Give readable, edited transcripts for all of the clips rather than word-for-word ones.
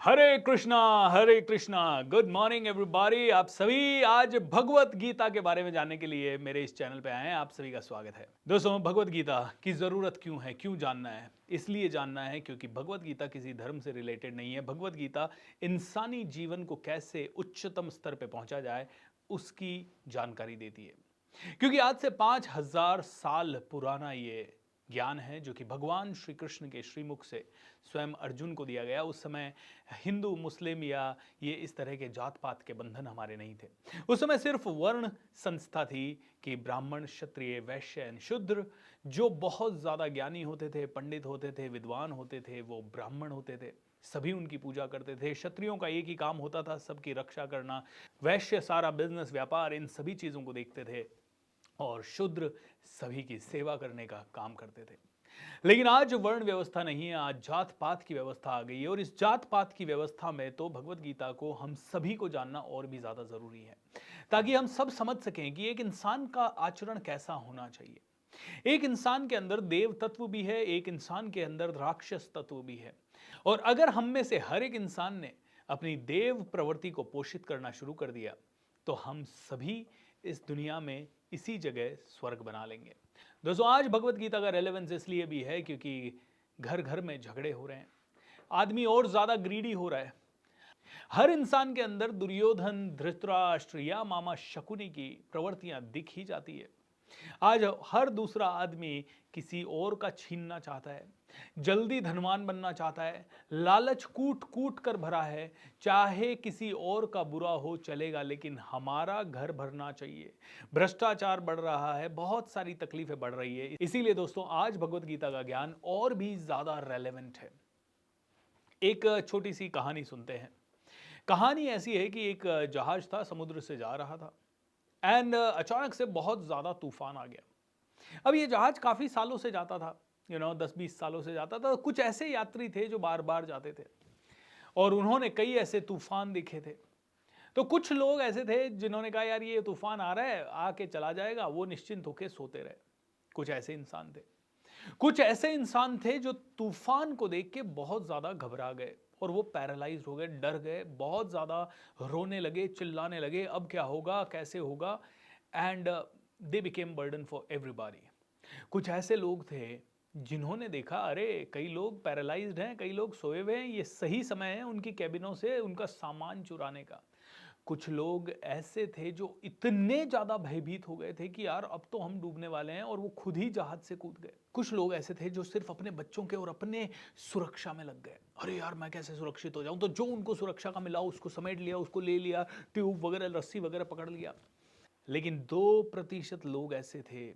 हरे Krishna. Good morning everybody. आप सभी आज भगवत गीता के बारे में जानने के लिए मेरे इस चैनल पे आए हैं। आप सभी का स्वागत है। दोस्तों, भगवत गीता की ज़रूरत क्यों है, क्यों जानना है? इसलिए जानना है क्योंकि भगवत गीता किसी धर्म से रिलेटेड नहीं है। भगवत गीता इंसानी जीवन को कैसे उच्चतम स्तर पे पहुंचा जाए उसकी जानकारी देती है। क्योंकि आज से 5000 साल पुराना ये ज्ञान है जो कि भगवान श्री कृष्ण के श्रीमुख से स्वयं अर्जुन को दिया गया। उस समय हिंदू मुस्लिम या ये इस तरह के जात पात के बंधन हमारे नहीं थे। उस समय सिर्फ वर्ण संस्था थी कि ब्राह्मण, क्षत्रिय, वैश्य एंड शूद्र जो बहुत ज़्यादा ज्ञानी होते थे, पंडित होते थे, विद्वान होते थे, वो ब्राह्मण होते थे। सभी उनकी पूजा करते थे। क्षत्रियों का एक ही काम होता था, सबकी रक्षा करना। वैश्य सारा बिजनेस, व्यापार, इन सभी चीज़ों को देखते थे और शूद्र सभी की सेवा करने का काम करते थे। लेकिन आज वर्ण व्यवस्था नहीं है, आज जात पात की व्यवस्था आ गई है। और इस जात पात की व्यवस्था में तो भगवत गीता को हम सभी को जानना और भी ज़्यादा ज़रूरी है, ताकि हम सब समझ सकें कि एक इंसान का आचरण कैसा होना चाहिए। एक इंसान के अंदर देव तत्व भी है, एक इंसान के अंदर राक्षस तत्व भी है। और अगर हम में से हर एक इंसान ने अपनी देव प्रवृत्ति को पोषित करना शुरू कर दिया तो हम सभी इस दुनिया में इसी जगह स्वर्ग बना लेंगे। दोस्तों, आज भगवत गीता का रेलेवेंस इसलिए भी है क्योंकि घर घर में झगड़े हो रहे हैं, आदमी और ज्यादा ग्रीडी हो रहा है। हर इंसान के अंदर दुर्योधन, धृतराष्ट्र या मामा शकुनी की प्रवृत्तियां दिख ही जाती है। आज हर दूसरा आदमी किसी और का छीनना चाहता है, जल्दी धनवान बनना चाहता है, लालच कूट कूट कर भरा है। चाहे किसी और का बुरा हो चलेगा, लेकिन हमारा घर भरना चाहिए। भ्रष्टाचार बढ़ रहा है, बहुत सारी तकलीफें बढ़ रही है। इसीलिए दोस्तों, आज भगवत गीता का ज्ञान और भी ज्यादा रेलेवेंट है। एक छोटी सी कहानी सुनते हैं। कहानी ऐसी है कि एक जहाज था, समुद्र से जा रहा था एंड अचानक से बहुत ज्यादा तूफान आ गया। अब ये जहाज काफी सालों से जाता था, 10-20 सालों से जाता था। कुछ ऐसे यात्री थे जो बार बार जाते थे और उन्होंने कई ऐसे तूफान देखे थे। तो कुछ लोग ऐसे थे जिन्होंने कहा, यार ये तूफान आ रहा है, आके चला जाएगा। वो निश्चिंत होकर सोते रहे। कुछ ऐसे इंसान थे। कुछ ऐसे इंसान थे जो तूफान को देख के बहुत ज्यादा घबरा गए और वो पैरालाइज हो गए, डर गए, बहुत ज्यादा रोने लगे, चिल्लाने लगे, अब क्या होगा, कैसे होगा। And they became burden for everybody. कुछ ऐसे लोग थे जिन्होंने देखा, अरे कई लोग पैरालाइज्ड हैं, कई लोग सोए हुए हैं, ये सही समय है उनकी कैबिनों से उनका सामान चुराने का। कुछ लोग ऐसे थे जो इतने ज्यादा भयभीत हो गए थे कि यार अब तो हम डूबने वाले हैं, और वो खुद ही जहाज से कूद गए। कुछ लोग ऐसे थे जो सिर्फ अपने बच्चों के और अपने सुरक्षा में लग गए। अरे यार मैं कैसे सुरक्षित हो जाऊं, तो जो उनको सुरक्षा का मिला उसको समेट लिया, उसको ले लिया, ट्यूब वगैरह, रस्सी वगैरह पकड़ लिया। लेकिन 2% लोग ऐसे थे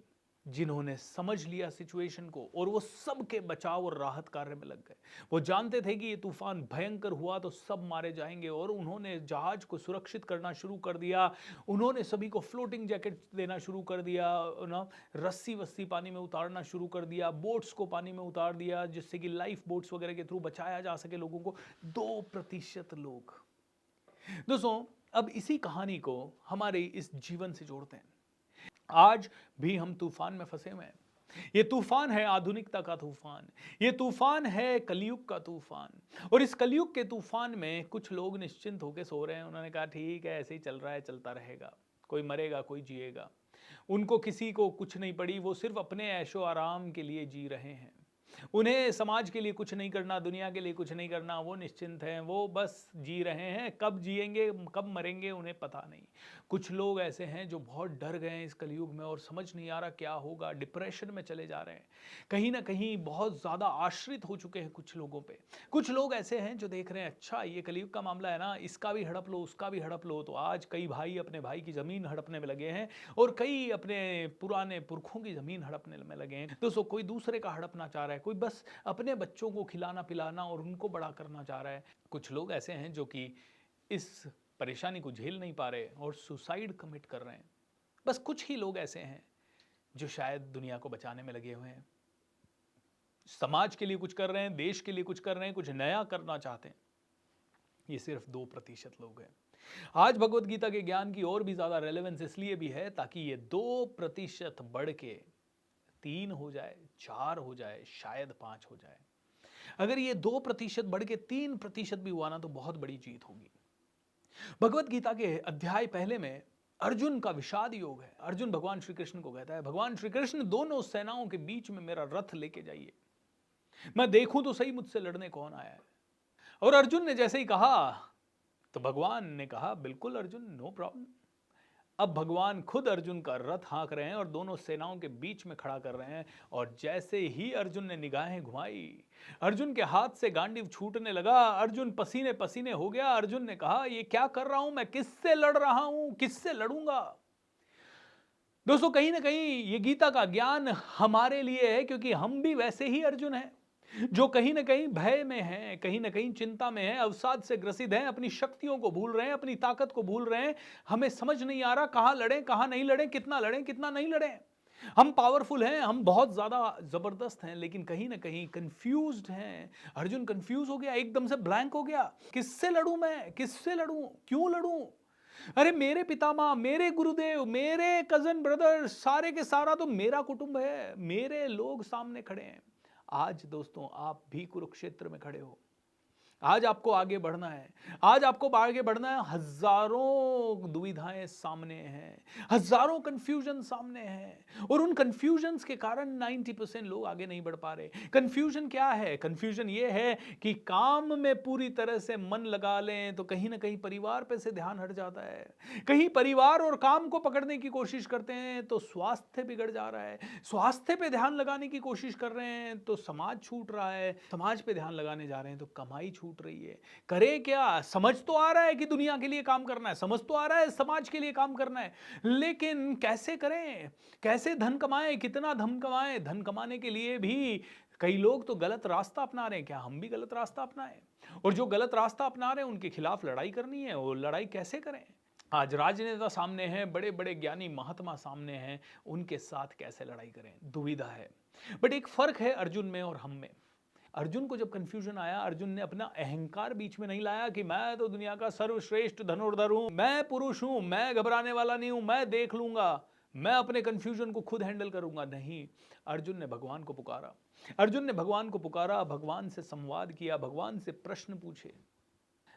जिन्होंने समझ लिया सिचुएशन को और वो सबके बचाव और राहत कार्य में लग गए। वो जानते थे कि ये तूफान भयंकर हुआ तो सब मारे जाएंगे, और उन्होंने जहाज को सुरक्षित करना शुरू कर दिया। उन्होंने सभी को फ्लोटिंग जैकेट देना शुरू कर दिया ना, रस्सी वस्सी पानी में उतारना शुरू कर दिया, बोट्स को पानी में उतार दिया जिससे कि लाइफ बोट्स वगैरह के थ्रू बचाया जा सके लोगों को। 2% लोग। दोस्तों, अब इसी कहानी को हमारे इस जीवन से जोड़ते हैं। आज भी हम तूफान में फंसे हुए हैं। ये तूफान है आधुनिकता का तूफान, ये तूफान है कलयुग का तूफान। और इस कलयुग के तूफान में कुछ लोग निश्चिंत होकर सो रहे हैं। उन्होंने कहा ठीक है, ऐसे ही चल रहा है, चलता रहेगा, कोई मरेगा कोई जिएगा। उनको किसी को कुछ नहीं पड़ी, वो सिर्फ अपने ऐशो आराम के लिए जी रहे हैं। उन्हें समाज के लिए कुछ नहीं करना, दुनिया के लिए कुछ नहीं करना, वो निश्चिंत हैं, वो बस जी रहे हैं। कब जिएंगे कब मरेंगे उन्हें पता नहीं। कुछ लोग ऐसे हैं जो बहुत डर गए हैं इस कलयुग में और समझ नहीं आ रहा क्या होगा, डिप्रेशन में चले जा रहे हैं, कहीं ना कहीं बहुत ज़्यादा आश्रित हो चुके हैं कुछ लोगों पे। कुछ लोग ऐसे हैं जो देख रहे हैं, अच्छा ये कलयुग का मामला है ना, इसका भी हड़प लो उसका भी हड़प लो। तो आज कई भाई अपने भाई की ज़मीन हड़पने में लगे हैं और कई अपने पुराने पुरखों की ज़मीन हड़पने में लगे हैं। दोस्तों, कोई दूसरे का हड़पना चाह रहा है, कोई बस अपने बच्चों को खिलाना पिलाना और उनको बड़ा करना चाह रहा है। कुछ लोग ऐसे हैं जो कि इस परेशानी को झेल नहीं पा रहे और सुसाइड कमिट कर रहे हैं। बस कुछ ही लोग ऐसे हैं जो शायद दुनिया को बचाने में लगे हुए हैं, समाज के लिए कुछ कर रहे हैं, देश के लिए कुछ कर रहे हैं, कुछ नया करना चाहते हैं। ये सिर्फ 2% लोग हैं। आज भगवत गीता के ज्ञान की और भी ज्यादा रेलेवेंस इसलिए भी है ताकि ये 2% बढ़ के 3 हो जाए, 4 हो जाए, शायद 5 हो जाए। अगर ये 2% बढ़ के 3% भी हुआ ना तो बहुत बड़ी जीत होगी। भगवत गीता के अध्याय पहले में अर्जुन का विषाद योग है। अर्जुन भगवान श्री कृष्ण को कहता है, भगवान श्री कृष्ण दोनों सेनाओं के बीच में मेरा रथ लेके जाइए, मैं देखूं तो सही मुझसे लड़ने कौन आया है। और अर्जुन ने जैसे ही कहा तो भगवान ने कहा बिल्कुल अर्जुन, नो प्रॉब्लम। अब भगवान खुद अर्जुन का रथ हाँक रहे हैं और दोनों सेनाओं के बीच में खड़ा कर रहे हैं। और जैसे ही अर्जुन ने निगाहें घुमाई, अर्जुन के हाथ से गांडीव छूटने लगा, अर्जुन पसीने पसीने हो गया। अर्जुन ने कहा ये क्या कर रहा हूं मैं, किससे लड़ रहा हूं, किससे लड़ूंगा। दोस्तों कहीं ना कहीं ये गीता का ज्ञान हमारे लिए है, क्योंकि हम भी वैसे ही अर्जुन हैं जो कहीं ना कहीं भय में हैं, कहीं ना कहीं चिंता में हैं, अवसाद से ग्रसित हैं, अपनी शक्तियों को भूल रहे हैं, अपनी ताकत को भूल रहे हैं। हमें समझ नहीं आ रहा कहां लड़ें कहां नहीं लड़ें, कितना लड़ें कितना नहीं लड़ें। हम पावरफुल हैं, हम बहुत ज्यादा जबरदस्त हैं, लेकिन कहीं ना कहीं कंफ्यूज्ड हैं। अर्जुन कंफ्यूज हो गया, एकदम से ब्लैंक हो गया। किससे लड़ूं मैं, किससे लड़ूं, क्यों लड़ूं। अरे मेरे पितामह, मेरे गुरुदेव, मेरे कजन ब्रदर, सारे के सारा तो मेरा कुटुंब है, मेरे लोग सामने खड़े हैं। आज दोस्तों आप भी कुरुक्षेत्र में खड़े हो। आज आपको आगे बढ़ना है, आज आपको आगे बढ़ना है। हजारों दुविधाएं सामने हैं, हजारों कंफ्यूजन सामने हैं, और उन कंफ्यूजन्स के कारण 90% लोग आगे नहीं बढ़ पा रहे। कंफ्यूजन क्या है? कंफ्यूजन ये है कि काम में पूरी तरह से मन लगा लें तो कहीं ना कहीं परिवार पे से ध्यान हट जाता है। कहीं परिवार और काम को पकड़ने की कोशिश करते हैं तो स्वास्थ्य बिगड़ जा रहा है। स्वास्थ्य पे ध्यान लगाने की कोशिश कर रहे हैं तो समाज छूट रहा है। समाज पे ध्यान लगाने जा रहे हैं तो कमाई छूट रही है। करे क्या? समझ तो आ रहा है कि दुनिया के लिए काम करना है, समझ तो आ रहा है समाज के लिए काम करना है, लेकिन कैसे करें, कैसे धन कमाएं, कितना धन कमाएं। धन कमाने के लिए भी कई लोग तो गलत रास्ता अपना रहे हैं। क्या हम भी गलत रास्ता अपनाएं? और जो गलत रास्ता अपना रहे हैं उनके खिलाफ लड़ाई करनी है, वो लड़ाई कैसे करें? आज राजनेता सामने हैं, बड़े बड़े ज्ञानी महात्मा सामने हैं, उनके साथ कैसे लड़ाई करें, दुविधा है। बट एक फर्क है अर्जुन में और हम में। अर्जुन को जब कंफ्यूजन आया, अर्जुन ने अपना अहंकार बीच में नहीं लाया कि मैं तो दुनिया का सर्वश्रेष्ठ धनुर्धर हूं, मैं पुरुष हूं, मैं घबराने वाला नहीं हूं, मैं देख लूंगा, मैं अपने कंफ्यूजन को खुद हैंडल करूंगा। नहीं, अर्जुन ने भगवान को पुकारा। अर्जुन ने भगवान को पुकारा, भगवान से संवाद किया, भगवान से प्रश्न पूछे।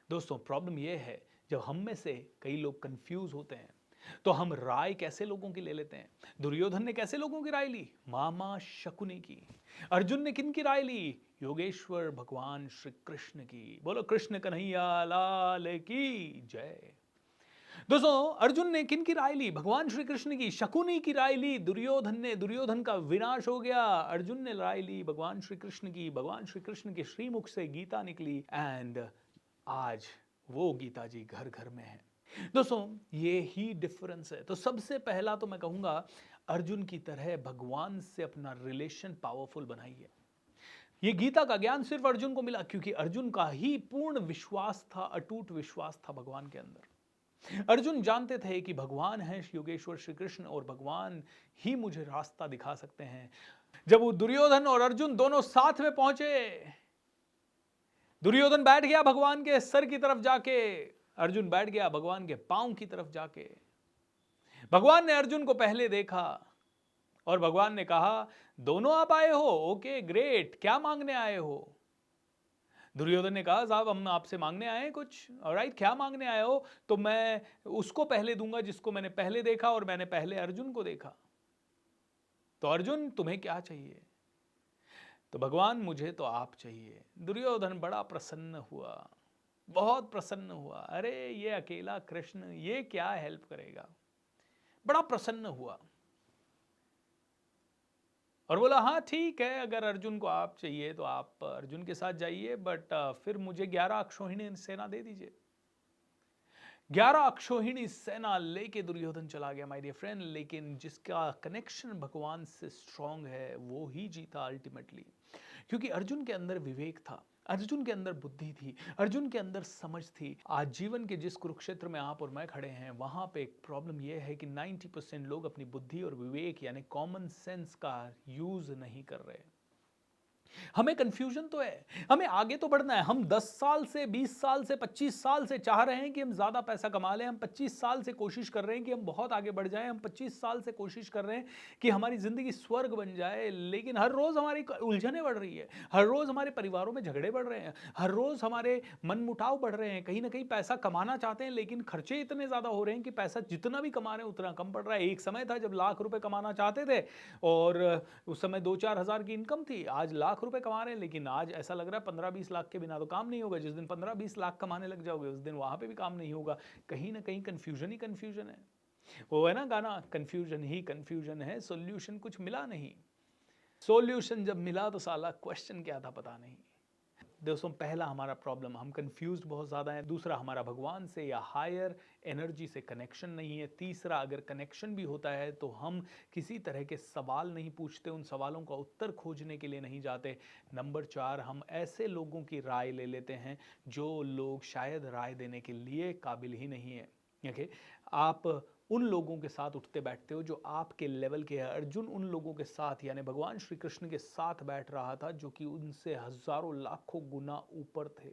दोस्तों प्रॉब्लम यह है, जब हम में से कई लोग कंफ्यूज होते हैं तो हम राय कैसे लोगों की ले लेते हैं। दुर्योधन ने कैसे लोगों की राय ली? मामा शकुनी की। अर्जुन ने किन की राय ली? योगेश्वर भगवान श्री कृष्ण की। बोलो कृष्ण कन्हैया लाल की जय। दोस्तों अर्जुन ने किन की राय ली? भगवान श्री कृष्ण की। शकुनी की राय ली दुर्योधन ने, दुर्योधन का विनाश हो गया। अर्जुन ने राय ली भगवान श्री कृष्ण की। भगवान श्री कृष्ण के श्रीमुख से गीता निकली, एंड आज वो गीता जी घर घर में है। दोस्तों ये ही डिफरेंस है। तो सबसे पहला तो मैं कहूंगा, अर्जुन की तरह भगवान से अपना रिलेशन पावरफुल बनाइए। ये गीता का ज्ञान सिर्फ अर्जुन को मिला क्योंकि अर्जुन का ही पूर्ण विश्वास था, अटूट विश्वास था भगवान के अंदर। अर्जुन जानते थे कि भगवान है योगेश्वर श्री कृष्ण, और भगवान ही मुझे रास्ता दिखा सकते हैं। जब वो दुर्योधन और अर्जुन दोनों साथ में पहुंचे, दुर्योधन बैठ गया भगवान के सर की तरफ जाके, अर्जुन बैठ गया भगवान के पांव की तरफ जाके। भगवान ने अर्जुन को पहले देखा और भगवान ने कहा, दोनों आप आए हो, ओके ग्रेट, क्या मांगने आए हो? दुर्योधन ने कहा, साहब हम आपसे मांगने आए हैं कुछ। ऑलराइट, क्या मांगने आए हो? तो मैं उसको पहले दूंगा जिसको मैंने पहले देखा, और मैंने पहले अर्जुन को देखा। तो अर्जुन तुम्हें क्या चाहिए? तो भगवान मुझे तो आप चाहिए। दुर्योधन बड़ा प्रसन्न हुआ, बहुत प्रसन्न हुआ। अरे ये अकेला कृष्ण, ये क्या हेल्प करेगा? बड़ा प्रसन्न हुआ और बोला, हाँ ठीक है, अगर अर्जुन को आप चाहिए तो आप अर्जुन के साथ जाइए, बट फिर मुझे 11 अक्षौहिणी सेना दे दीजिए। 11 अक्षौहिणी सेना लेके दुर्योधन चला गया माय डियर फ्रेंड। लेकिन जिसका कनेक्शन भगवान से स्ट्रांग है वो ही जीता अल्टीमेटली, क्योंकि अर्जुन के अंदर विवेक था, अर्जुन के अंदर बुद्धि थी, अर्जुन के अंदर समझ थी। आज जीवन के जिस कुरुक्षेत्र में आप और मैं खड़े हैं, वहां पे एक प्रॉब्लम यह है कि 90% लोग अपनी बुद्धि और विवेक यानी कॉमन सेंस का यूज नहीं कर रहे। हमें कंफ्यूजन तो है, हमें आगे तो बढ़ना है। हम 10 साल से, 20 साल से, 25 साल से चाह रहे हैं कि हम ज़्यादा पैसा कमा लें। हम 25 साल से कोशिश कर रहे हैं कि हम बहुत आगे बढ़ जाएं। हम 25 साल से कोशिश कर रहे हैं कि हमारी ज़िंदगी स्वर्ग बन जाए, लेकिन हर रोज़ हमारी उलझनें बढ़ रही है, हर रोज़ हमारे परिवारों में झगड़े बढ़ रहे हैं, हर रोज़ हमारे मनमुटाव बढ़ रहे हैं। कहीं ना कहीं पैसा कमाना चाहते हैं, लेकिन खर्चे इतने ज़्यादा हो रहे हैं कि पैसा जितना भी कमा रहे हैं उतना कम पड़ रहा है। एक समय था जब लाख रुपए कमाना चाहते थे और उस समय 2-4 हज़ार की इनकम थी, आज लाख रुपए कमा रहे हैं, लेकिन आज ऐसा लग रहा है 15-20 लाख के बिना तो काम नहीं होगा। जिस दिन 15-20 लाख कमाने लग जाओगे उस दिन वहां पे भी काम नहीं होगा। कहीं ना कहीं कंफ्यूजन ही कंफ्यूजन है। वो है ना गाना, कंफ्यूजन ही कंफ्यूजन है, सोल्यूशन कुछ मिला नहीं। सोल्यूशन जब मिला तो साला क्वेश्चन क्या था पता नहीं। दोस्तों, पहला हमारा प्रॉब्लम, हम कंफ्यूज्ड बहुत ज़्यादा हैं। दूसरा, हमारा भगवान से या हायर एनर्जी से कनेक्शन नहीं है। तीसरा, अगर कनेक्शन भी होता है तो हम किसी तरह के सवाल नहीं पूछते, उन सवालों का उत्तर खोजने के लिए नहीं जाते। नंबर 4, हम ऐसे लोगों की राय ले लेते हैं जो लोग शायद राय देने के लिए काबिल ही नहीं है। ओके, आप उन लोगों के साथ उठते बैठते हो जो आपके लेवल के हैं। अर्जुन उन लोगों के साथ यानी भगवान श्री कृष्ण के साथ बैठ रहा था जो कि उनसे हजारों लाखों गुना ऊपर थे।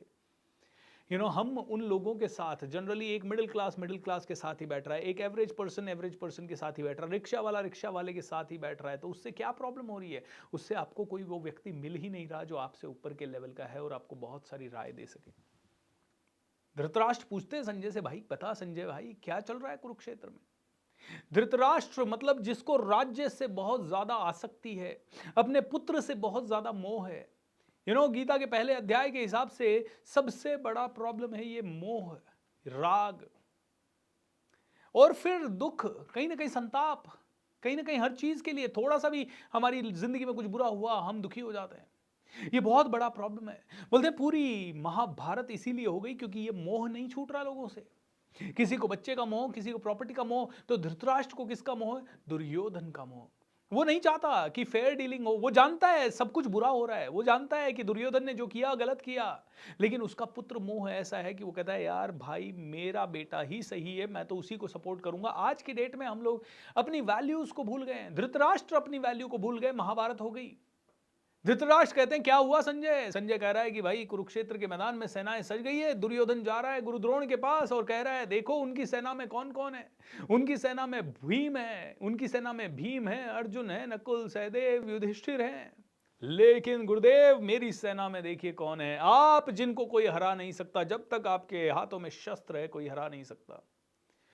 हम उन लोगों के साथ जनरली, एक मिडिल क्लास के साथ ही बैठ रहा है, एक एवरेज पर्सन के साथ ही बैठ रहा है, रिक्शा वाले के साथ ही बैठ रहा है, तो उससे क्या प्रॉब्लम हो रही है? उससे आपको कोई वो व्यक्ति मिल ही नहीं रहा जो आपसे ऊपर के लेवल का है और आपको बहुत सारी राय दे सके। धृतराष्ट्र पूछते हैं संजय से, भाई बता संजय भाई क्या चल रहा है कुरुक्षेत्र में? धृतराष्ट्र मतलब जिसको राज्य से बहुत ज्यादा आसक्ति है, अपने पुत्र से बहुत ज्यादा मोह है। गीता के पहले अध्याय के हिसाब से सबसे बड़ा प्रॉब्लम है ये मोह, राग और फिर दुख, कहीं ना कहीं संताप। कहीं ना कहीं हर चीज के लिए थोड़ा सा भी हमारी जिंदगी में कुछ बुरा हुआ हम दुखी हो जाते हैं। ये बहुत बड़ा प्रॉब्लम है। बोलते हैं पूरी महाभारत इसीलिए हो गई क्योंकि ये मोह नहीं छूट रहा लोगों से। किसी को बच्चे का मोह, किसी को प्रॉपर्टी का मोह, तो धृतराष्ट्र को किसका मोह है? दुर्योधन का मोह। वो नहीं चाहता कि फेयर डीलिंग हो, वो जानता है सब कुछ बुरा हो रहा है, वो जानता है कि दुर्योधन ने जो किया गलत किया, लेकिन उसका पुत्र मोह ऐसा है कि वो कहता है यार भाई मेरा बेटा ही सही है, मैं तो उसी को सपोर्ट करूंगा। आज की डेट में हम लोग अपनी वैल्यूज को भूल गए, धृतराष्ट्र अपनी वैल्यू को भूल गए, महाभारत हो गई। धृतराष्ट्र कहते हैं क्या हुआ संजय? संजय कह रहा है कि भाई कुरुक्षेत्र के मैदान में सेनाएं सज गई है, दुर्योधन जा रहा है गुरु द्रोण के पास और कह रहा है देखो उनकी सेना में कौन कौन है। उनकी सेना में भीम है, उनकी सेना में भीम है, अर्जुन है, नकुल, सहदेव, युधिष्ठिर है, लेकिन गुरुदेव मेरी सेना में देखिए कौन है, आप जिनको कोई हरा नहीं सकता, जब तक आपके हाथों में शस्त्र है कोई हरा नहीं सकता।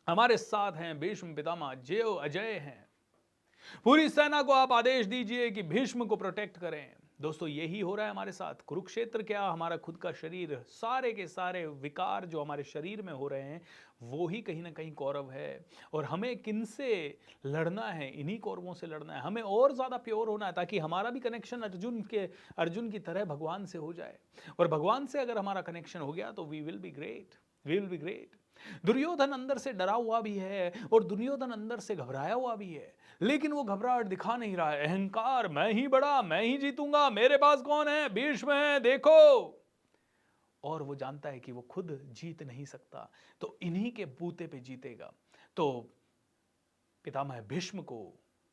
हमारे साथ हैं भीष्म पितामह जो अजय हैं। पूरी सेना को आप आदेश दीजिए कि भीष्म को प्रोटेक्ट करें। दोस्तों, यही हो रहा है हमारे साथ। कुरुक्षेत्र क्या, हमारा खुद का शरीर, सारे के सारे विकार जो हमारे शरीर में हो रहे हैं वो ही कहीं ना कहीं कौरव है। और हमें किनसे लड़ना है? इन्हीं कौरवों से लड़ना है। हमें और ज्यादा प्योर होना है ताकि हमारा भी कनेक्शन अर्जुन की तरह भगवान से हो जाए। और भगवान से अगर हमारा कनेक्शन हो गया तो we will be great. Duryodhan अंदर से डरा हुआ भी है और दुर्योधन अंदर से घबराया हुआ भी है, लेकिन वो घबराहट दिखा नहीं रहा है। अहंकार, मैं ही बड़ा, मैं ही जीतूंगा, मेरे पास कौन है? भीष्म है, देखो। और वो जानता है कि वो खुद जीत नहीं सकता, तो इन्हीं के बूते पे जीतेगा। तो पितामह भीष्म को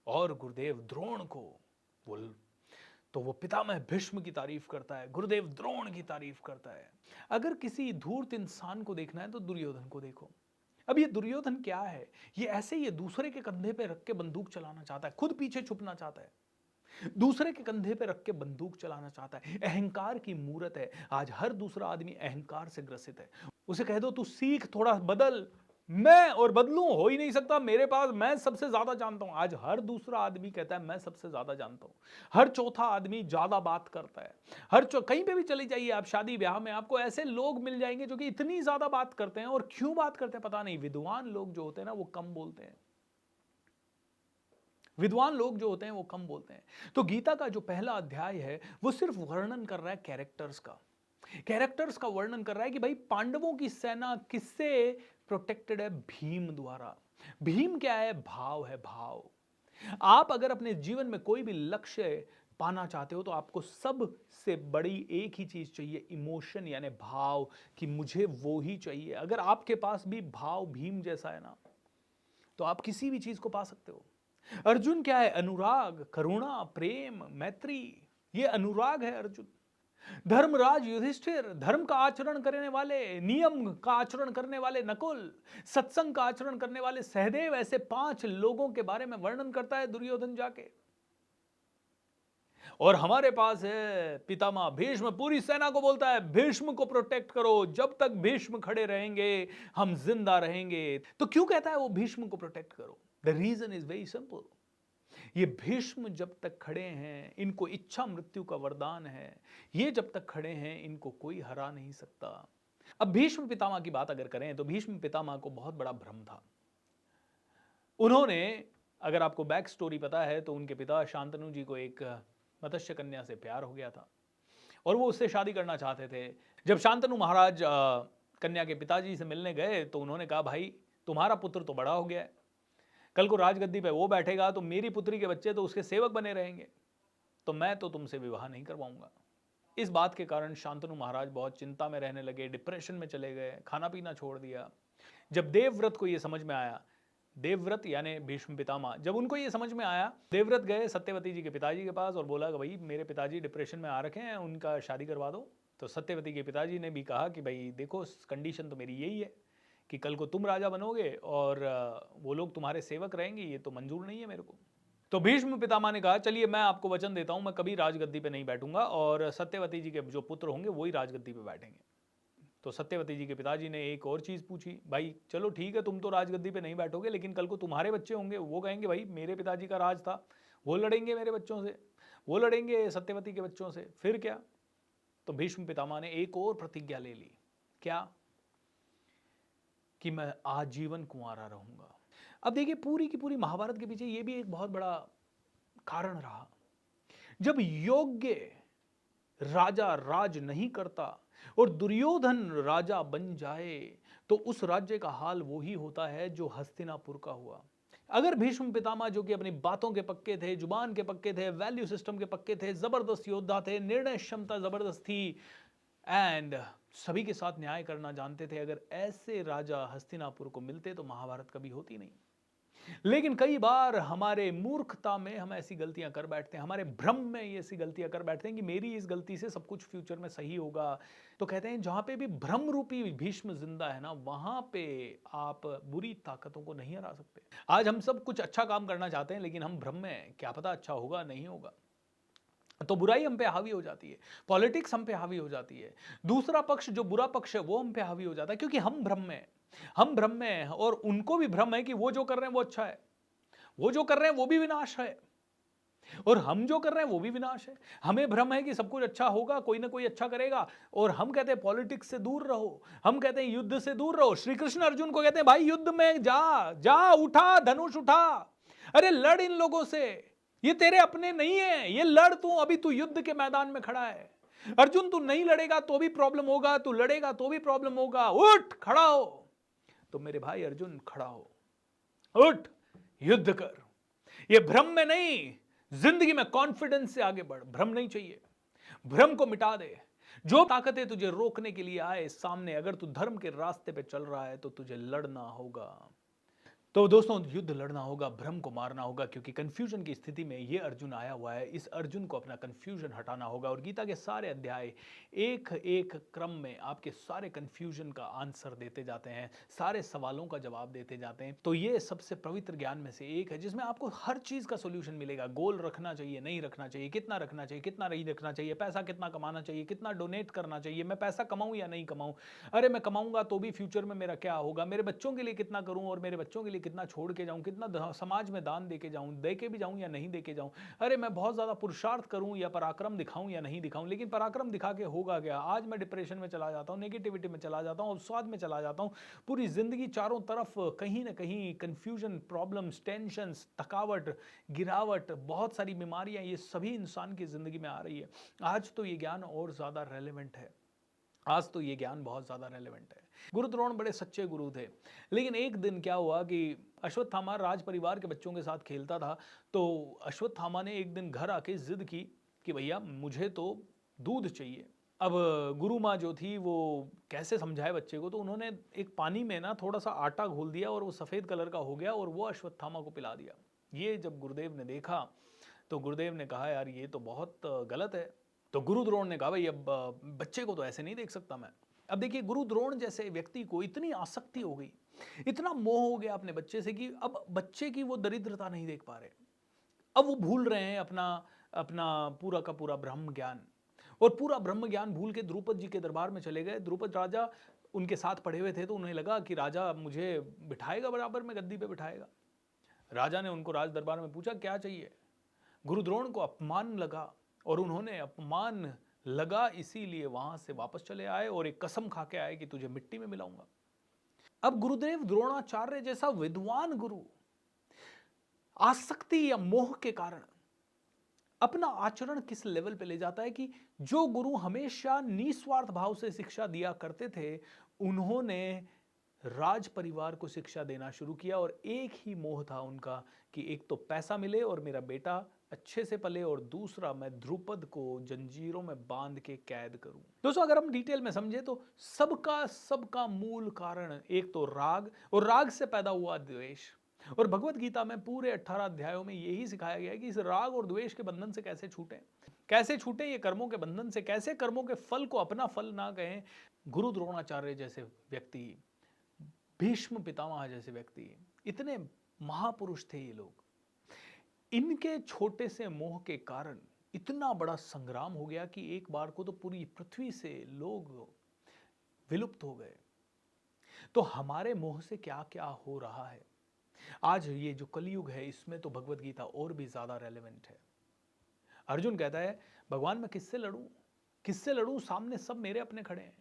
और गुरुदेव द्रोण को वो तो वो पितामह भीष्म की तारीफ करता है, गुरुदेव द्रोण की तारीफ करता है। अगर किसी धूर्त इंसान को देखना है तो दुर्योधन को देखो। अब ये दुर्योधन क्या है? ये ऐसे ही दूसरे के कंधे पे रख के बंदूक चलाना चाहता है, खुद पीछे छुपना चाहता है, दूसरे के कंधे पे रख के बंदूक चलाना चाहता है। अहंकार की मूरत है। आज हर दूसरा आदमी अहंकार से ग्रसित है। उसे कह दो तू सीख, थोड़ा बदल, मैं और बदलूं, हो ही नहीं सकता, मेरे पास मैं सबसे ज्यादा जानता हूं। आज हर दूसरा आदमी कहता है मैं सबसे ज्यादा जानता हूं। हर चौथा आदमी ज्यादा बात करता है। कहीं पे भी चली जाइए आप, शादी ब्याह में आपको ऐसे लोग मिल जाएंगे जो कि इतनी ज्यादा बात करते हैं। और क्यों बात करते हैं पता नहीं। विद्वान लोग जो होते हैं ना वो कम बोलते हैं। विद्वान लोग जो होते हैं वो कम बोलते हैं। तो गीता का जो पहला अध्याय है वो सिर्फ वर्णन कर रहा है कैरेक्टर्स का वर्णन कर रहा है कि भाई पांडवों की सेना किससे प्रोटेक्टेड है? भीम द्वारा। भीम क्या है? भाव है, भाव। आप अगर अपने जीवन में कोई भी लक्ष्य पाना चाहते हो तो आपको सबसे बड़ी एक ही चीज चाहिए, इमोशन यानी भाव, कि मुझे वो ही चाहिए। अगर आपके पास भी भाव भीम जैसा है ना तो आप किसी भी चीज को पा सकते हो। अर्जुन क्या है? अनुराग, करुणा, प्रेम, मैत्री। ये अनुराग है अर्जुन। धर्मराज युधिष्ठिर, धर्म का आचरण करने वाले, नियम का आचरण करने वाले नकुल, सत्संग का आचरण करने वाले सहदेव, ऐसे 5 लोगों के बारे में वर्णन करता है दुर्योधन जाके। और हमारे पास है पितामह भीष्म, पूरी सेना को बोलता है भीष्म को प्रोटेक्ट करो, जब तक भीष्म खड़े रहेंगे हम जिंदा रहेंगे। तो क्यों कहता है वो भीष्म को प्रोटेक्ट करो? The reason is very simple. ये भीष्म जब तक खड़े हैं, इनको इच्छा मृत्यु का वरदान है। ये जब तक खड़े हैं, इनको कोई हरा नहीं सकता। अब भीष्म पितामह की बात अगर करें तो भीष्म पितामह को बहुत बड़ा भ्रम था। उन्होंने, अगर आपको बैक स्टोरी पता है, तो उनके पिता शांतनु जी को एक मत्स्य कन्या से प्यार हो गया था और वो उससे शादी करना चाहते थे। जब शांतनु महाराज कन्या के पिताजी से मिलने गए तो उन्होंने कहा, भाई तुम्हारा पुत्र तो बड़ा हो गया है, कल को राजगद्दी पे वो बैठेगा तो मेरी पुत्री के बच्चे तो उसके सेवक बने रहेंगे, तो मैं तो तुमसे विवाह नहीं करवाऊंगा। इस बात के कारण शांतनु महाराज बहुत चिंता में रहने लगे, डिप्रेशन में चले गए, खाना पीना छोड़ दिया। जब देवव्रत को यह समझ में आया, देवव्रत यानी भीष्म पितामह, जब उनको ये समझ में आया, देवव्रत गए सत्यवती जी के पिताजी के पास और बोला कि भाई मेरे पिताजी डिप्रेशन में आ रखे हैं, उनका शादी करवा दो। तो सत्यवती के पिताजी ने भी कहा कि भाई देखो, कंडीशन तो मेरी यही है कि कल को तुम राजा बनोगे और वो लोग तुम्हारे सेवक रहेंगे, ये तो मंजूर नहीं है मेरे को। तो भीष्म पितामह ने कहा, चलिए मैं आपको वचन देता हूं, मैं कभी राजगद्दी पे नहीं बैठूंगा और सत्यवती जी के जो पुत्र होंगे वही राजगद्दी पे बैठेंगे। तो सत्यवती जी के पिताजी ने एक और चीज़ पूछी, भाई चलो ठीक है, तुम तो राजगद्दी पे नहीं बैठोगे, लेकिन कल को तुम्हारे बच्चे होंगे, वो कहेंगे भाई मेरे पिताजी का राज था, वो लड़ेंगे मेरे बच्चों से, वो लड़ेंगे सत्यवती के बच्चों से, फिर क्या? तो भीष्म पितामह ने एक और प्रतिज्ञा ले ली। क्या? कि मैं आजीवन कुंवारा रहूंगा। अब देखिए, पूरी की पूरी महाभारत के पीछे ये भी एक बहुत बड़ा कारण रहा। जब योग्य राजा राज नहीं करता और दुर्योधन राजा बन जाए तो उस राज्य का हाल वो ही होता है जो हस्तिनापुर का हुआ। अगर भीष्म पितामह, जो कि अपनी बातों के पक्के थे, जुबान के पक्के थे, वैल्यू सिस्टम के पक्के थे, जबरदस्त योद्धा थे, निर्णय क्षमता जबरदस्त थी एंड सभी के साथ न्याय करना जानते थे, अगर ऐसे राजा हस्तिनापुर को मिलते तो महाभारत कभी होती नहीं। लेकिन कई बार हमारे मूर्खता में हम ऐसी गलतियां कर बैठते हैं, हमारे भ्रम में ये ऐसी गलतियां कर बैठते हैं कि मेरी इस गलती से सब कुछ फ्यूचर में सही होगा। तो कहते हैं जहां पे भी भ्रम रूपी भीष्म जिंदा है ना, वहां पे आप बुरी ताकतों को नहीं हरा सकते। आज हम सब कुछ अच्छा काम करना चाहते हैं, लेकिन हम भ्रम में, क्या पता अच्छा होगा नहीं होगा, तो बुराई हम पे हावी हो जाती है, पॉलिटिक्स हम पे हावी हो जाती है, दूसरा पक्ष जो बुरा पक्ष है वो हम पे हावी हो जाता है, क्योंकि हम भ्रम में, हम भ्रम में हैं और उनको भी भ्रम है कि वो जो कर रहे हैं वो अच्छा है, वो जो कर रहे हैं वो भी विनाश है और हम जो कर रहे हैं वो भी विनाश है। हमें भ्रम है कि सब कुछ अच्छा होगा, कोई ना कोई अच्छा करेगा, और हम कहते हैं पॉलिटिक्स से दूर रहो, हम कहते हैं युद्ध से दूर रहो। श्री कृष्ण अर्जुन को कहते हैं भाई युद्ध में जा जा, उठा धनुष उठा, अरे लड़ इन लोगों से, ये तेरे अपने नहीं है, ये लड़ तू, अभी तू युद्ध के मैदान में खड़ा है। अर्जुन तू नहीं लड़ेगा तो भी प्रॉब्लम होगा, तू लड़ेगा तो भी प्रॉब्लम होगा, उठ खड़ा हो। तो मेरे भाई अर्जुन खड़ा हो, उठ युद्ध कर, ये भ्रम में नहीं, जिंदगी में कॉन्फिडेंस से आगे बढ़। भ्रम नहीं चाहिए, भ्रम को मिटा दे। जो ताकतें तुझे रोकने के लिए आए सामने, अगर तू धर्म के रास्ते पे चल रहा है तो तुझे लड़ना होगा। तो दोस्तों, युद्ध लड़ना होगा, भ्रम को मारना होगा, क्योंकि कंफ्यूजन की स्थिति में ये अर्जुन आया हुआ है। इस अर्जुन को अपना कंफ्यूजन हटाना होगा और गीता के सारे अध्याय एक एक क्रम में आपके सारे कंफ्यूजन का आंसर देते जाते हैं, सारे सवालों का जवाब देते जाते हैं। तो ये सबसे पवित्र ज्ञान में से एक है जिसमें आपको हर चीज़ का सोल्यूशन मिलेगा। गोल रखना चाहिए, नहीं रखना चाहिए, कितना रखना चाहिए, कितना नहीं रखना चाहिए, पैसा कितना कमाना चाहिए, कितना डोनेट करना चाहिए, मैं पैसा कमाऊं या नहीं कमाऊं, अरे मैं कमाऊंगा तो भी फ्यूचर में मेरा क्या होगा, मेरे बच्चों के लिए कितना करूं और मेरे बच्चों के लिए कितना छोड़ के जाऊं, कितना समाज में दान देके जाऊं, देके भी जाऊं या नहीं देके जाऊं, अरे मैं बहुत ज्यादा पुरुषार्थ करूं या पराक्रम दिखाऊं या नहीं दिखाऊं। लेकिन पराक्रम दिखा के होगा क्या? आज मैं डिप्रेशन में चला जाता हूं, नेगेटिविटी में चला जाता हूं, अवसाद में चला जाता हूं, पूरी जिंदगी चारों तरफ कहीं ना कहीं कंफ्यूजन, प्रॉब्लम्स, टेंशंस, थकावट, गिरावट, बहुत सारी बीमारियां, ये सभी इंसान की जिंदगी में आ रही है। आज तो ये ज्ञान और ज्यादा रेलेवेंट है, आज तो ये ज्ञान बहुत ज़्यादा रेलेवेंट है। गुरु द्रोण बड़े सच्चे गुरु थे, लेकिन एक दिन क्या हुआ कि अश्वत्थामा राज परिवार के बच्चों के साथ खेलता था, तो अश्वत्थामा ने एक दिन घर आके जिद की कि भैया मुझे तो दूध चाहिए। अब गुरु माँ जो थी वो कैसे समझाए बच्चे को, तो उन्होंने एक पानी में ना थोड़ा सा आटा घोल दिया और वो सफ़ेद कलर का हो गया और वो अश्वत्थामा को पिला दिया। ये जब गुरुदेव ने देखा तो गुरुदेव ने कहा यार ये तो बहुत गलत है। तो गुरु द्रोण ने कहा भाई अब बच्चे को तो ऐसे नहीं देख सकता मैं। अब देखिए गुरु द्रोण जैसे व्यक्ति को इतनी आसक्ति हो गई, इतना मोह हो गया अपने बच्चे से कि अब बच्चे की वो दरिद्रता नहीं देख पा रहे। अब वो भूल रहे हैं अपना अपना पूरा का पूरा ब्रह्म ज्ञान, और पूरा ब्रह्म ज्ञान भूल के द्रुपद जी के दरबार में चले गए। द्रुपद राजा उनके साथ पढ़े हुए थे, तो उन्हें लगा कि राजा मुझे बिठाएगा, बराबर में गद्दी पे बिठाएगा। राजा ने उनको राज दरबार में पूछा क्या चाहिए। गुरु द्रोण को अपमान लगा, और उन्होंने अपमान लगा इसीलिए वहां से वापस चले आए और एक कसम खा के आए कि तुझे मिट्टी में मिलाऊंगा। अब गुरुदेव द्रोणाचार्य जैसा विद्वान गुरु आसक्ति या मोह के कारण अपना आचरण किस लेवल पे ले जाता है कि जो गुरु हमेशा निस्वार्थ भाव से शिक्षा दिया करते थे, उन्होंने राज परिवार को शिक्षा देना शुरू किया, और एक ही मोह था उनका कि एक तो पैसा मिले और मेरा बेटा अच्छे से पले, और दूसरा मैं द्रुपद को जंजीरों में बांध के कैद करूं। दोस्तों अगर हम डिटेल में समझे तो सबका सबका मूल कारण एक तो राग, और राग से पैदा हुआ द्वेष। और भगवत गीता में पूरे 18 अध्यायों में यही सिखाया गया है कि इस राग और द्वेष के बंधन से कैसे छूटें, कैसे छूटें ये कर्मों के बंधन से, कैसे कर्मों के फल को अपना फल ना कहें। गुरु द्रोणाचार्य जैसे व्यक्ति, भीष्म पितामह जैसे व्यक्ति, इतने महापुरुष थे ये लोग, इनके छोटे से मोह के कारण इतना बड़ा संग्राम हो गया कि एक बार को तो पूरी पृथ्वी से लोग विलुप्त हो गए। तो हमारे मोह से क्या क्या हो रहा है आज ये जो कलयुग है, इसमें तो भगवत गीता और भी ज्यादा रेलेवेंट है। अर्जुन कहता है भगवान मैं किससे लड़ूं, किससे लड़ूं, सामने सब मेरे अपने खड़े हैं।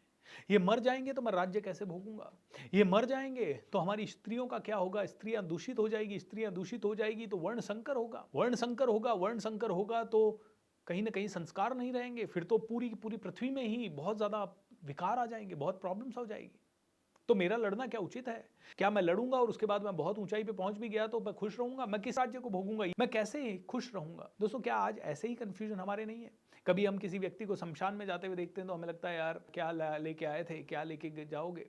ये मर जाएंगे तो मैं राज्य कैसे भोगूंगा, ये मर जाएंगे तो हमारी स्त्रियों का क्या होगा, स्त्रियां दूषित हो जाएगी, स्त्रियां दूषित हो जाएगी तो वर्ण संकर होगा, वर्ण संकर होगा, वर्ण संकर होगा तो कहीं ना कहीं संस्कार नहीं रहेंगे, फिर तो पूरी की पूरी पृथ्वी में ही बहुत ज्यादा विकार आ जाएंगे, बहुत प्रॉब्लम्स हो जाएगी। तो मेरा लड़ना क्या उचित है? क्या मैं लड़ूंगा और उसके बाद मैं बहुत ऊंचाई पे पहुंच भी गया तो मैं खुश रहूंगा? मैं किस राज्य को भोगूंगा? मैं कैसे खुश रहूंगा? दोस्तों क्या आज ऐसे ही कंफ्यूजन हमारे नहीं है? कभी हम किसी व्यक्ति को शमशान में जाते हुए देखते हैं तो हमें लगता है यार क्या लेके आए थे, क्या लेके जाओगे।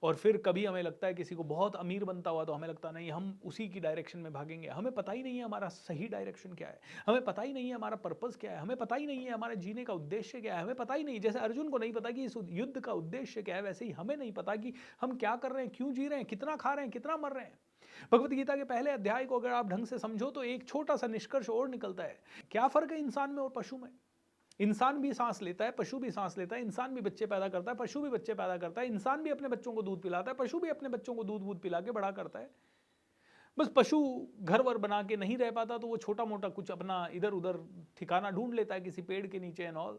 और फिर कभी हमें लगता है किसी को बहुत अमीर बनता हुआ तो हमें लगता नहीं हम उसी की डायरेक्शन में भागेंगे। हमें पता ही नहीं है हमारा सही डायरेक्शन क्या है, हमें पता ही नहीं है हमारा पर्पस क्या है, हमें पता ही नहीं है हमारे जीने का उद्देश्य क्या है, हमें पता ही नहीं। जैसे अर्जुन को नहीं पता कि इस युद्ध का उद्देश्य क्या है, वैसे ही हमें नहीं पता कि हम क्या कर रहे हैं, क्यों जी रहे हैं, कितना खा रहे हैं, कितना मर रहे हैं। भगवत गीता के पहले अध्याय को अगर आप ढंग से समझो तो एक छोटा सा निष्कर्ष और निकलता है। क्या फर्क है इंसान में और पशु में? इंसान भी सांस लेता है, पशु भी सांस लेता है, इंसान भी बच्चे पैदा करता है, पशु भी बच्चे पैदा करता है, इंसान भी अपने बच्चों को दूध पिलाता है, पशु भी अपने बच्चों को दूध पिला के बड़ा करता है। बस पशु घर वर बना के नहीं रह पाता तो वो छोटा मोटा कुछ अपना इधर उधर ठिकाना ढूंढ लेता है किसी पेड़ के नीचे एंड ऑल,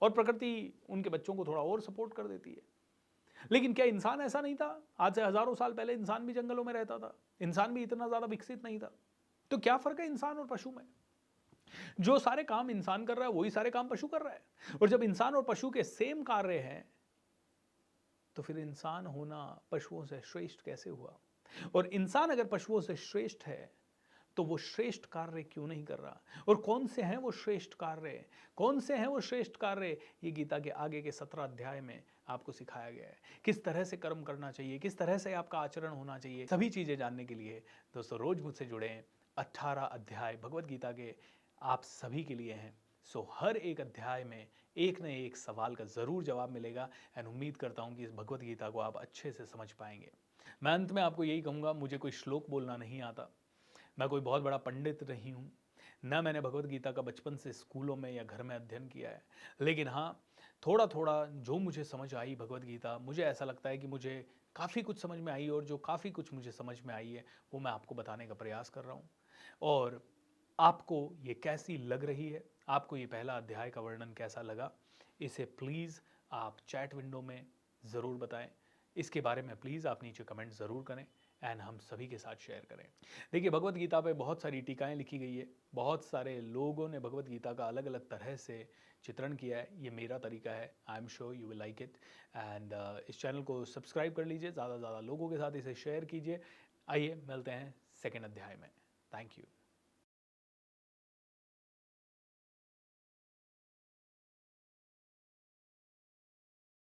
और प्रकृति उनके बच्चों को थोड़ा और सपोर्ट कर देती है। लेकिन क्या इंसान ऐसा नहीं था? आज से हजारों साल पहले इंसान भी जंगलों में रहता था, इंसान भी इतना ज्यादा विकसित नहीं था। तो क्या फर्क है इंसान और पशु में? जो सारे काम इंसान कर रहा है वही सारे काम पशु कर रहा है। और जब इंसान और पशु के सेम कार्य हैं तो फिर इंसान होना पशुओं से श्रेष्ठ कैसे हुआ? और इंसान अगर पशुओं से श्रेष्ठ है तो वो श्रेष्ठ कार्य क्यों नहीं कर रहा? और कौन से हैं वो श्रेष्ठ कार्य, कौन से हैं वो श्रेष्ठ कार्य, ये गीता के आगे के 17 अध्याय में आपको सिखाया गया है। किस तरह से कर्म करना चाहिए, किस तरह से आपका आचरण होना चाहिए, सभी चीजें जानने के लिए दोस्तों रोज मुझसे जुड़े। 18 अध्याय भगवत गीता के आप सभी के लिए हैं। सो हर एक अध्याय में एक न एक सवाल का जरूर जवाब मिलेगा, एंड उम्मीद करता हूं कि इस भगवत गीता को आप अच्छे से समझ पाएंगे। मैं अंत में आपको यही कहूंगा, मुझे कोई श्लोक बोलना नहीं आता, मैं कोई बहुत बड़ा पंडित नहीं हूँ, ना मैंने भगवत गीता का बचपन से स्कूलों में या घर में अध्ययन किया है। लेकिन हाँ, थोड़ा थोड़ा जो मुझे समझ आई भगवत गीता, मुझे ऐसा लगता है कि मुझे काफ़ी कुछ समझ में आई, और जो काफ़ी कुछ मुझे समझ में आई है वो मैं आपको बताने का प्रयास कर रहा हूँ। और आपको ये कैसी लग रही है, आपको ये पहला अध्याय का वर्णन कैसा लगा, इसे प्लीज़ आप चैट विंडो में ज़रूर बताएं। इसके बारे में प्लीज़ आप नीचे कमेंट ज़रूर करें एंड हम सभी के साथ शेयर करें। देखिए भगवत गीता पे बहुत सारी टीकाएं लिखी गई है, बहुत सारे लोगों ने भगवत गीता का अलग अलग तरह से चित्रण किया है। ये मेरा तरीका है, I am sure you will like it. And इस चैनल को सब्सक्राइब कर लीजिए, ज़्यादा से ज़्यादा लोगों के साथ इसे शेयर कीजिए। आइए मिलते हैं सेकेंड अध्याय में। Thank you.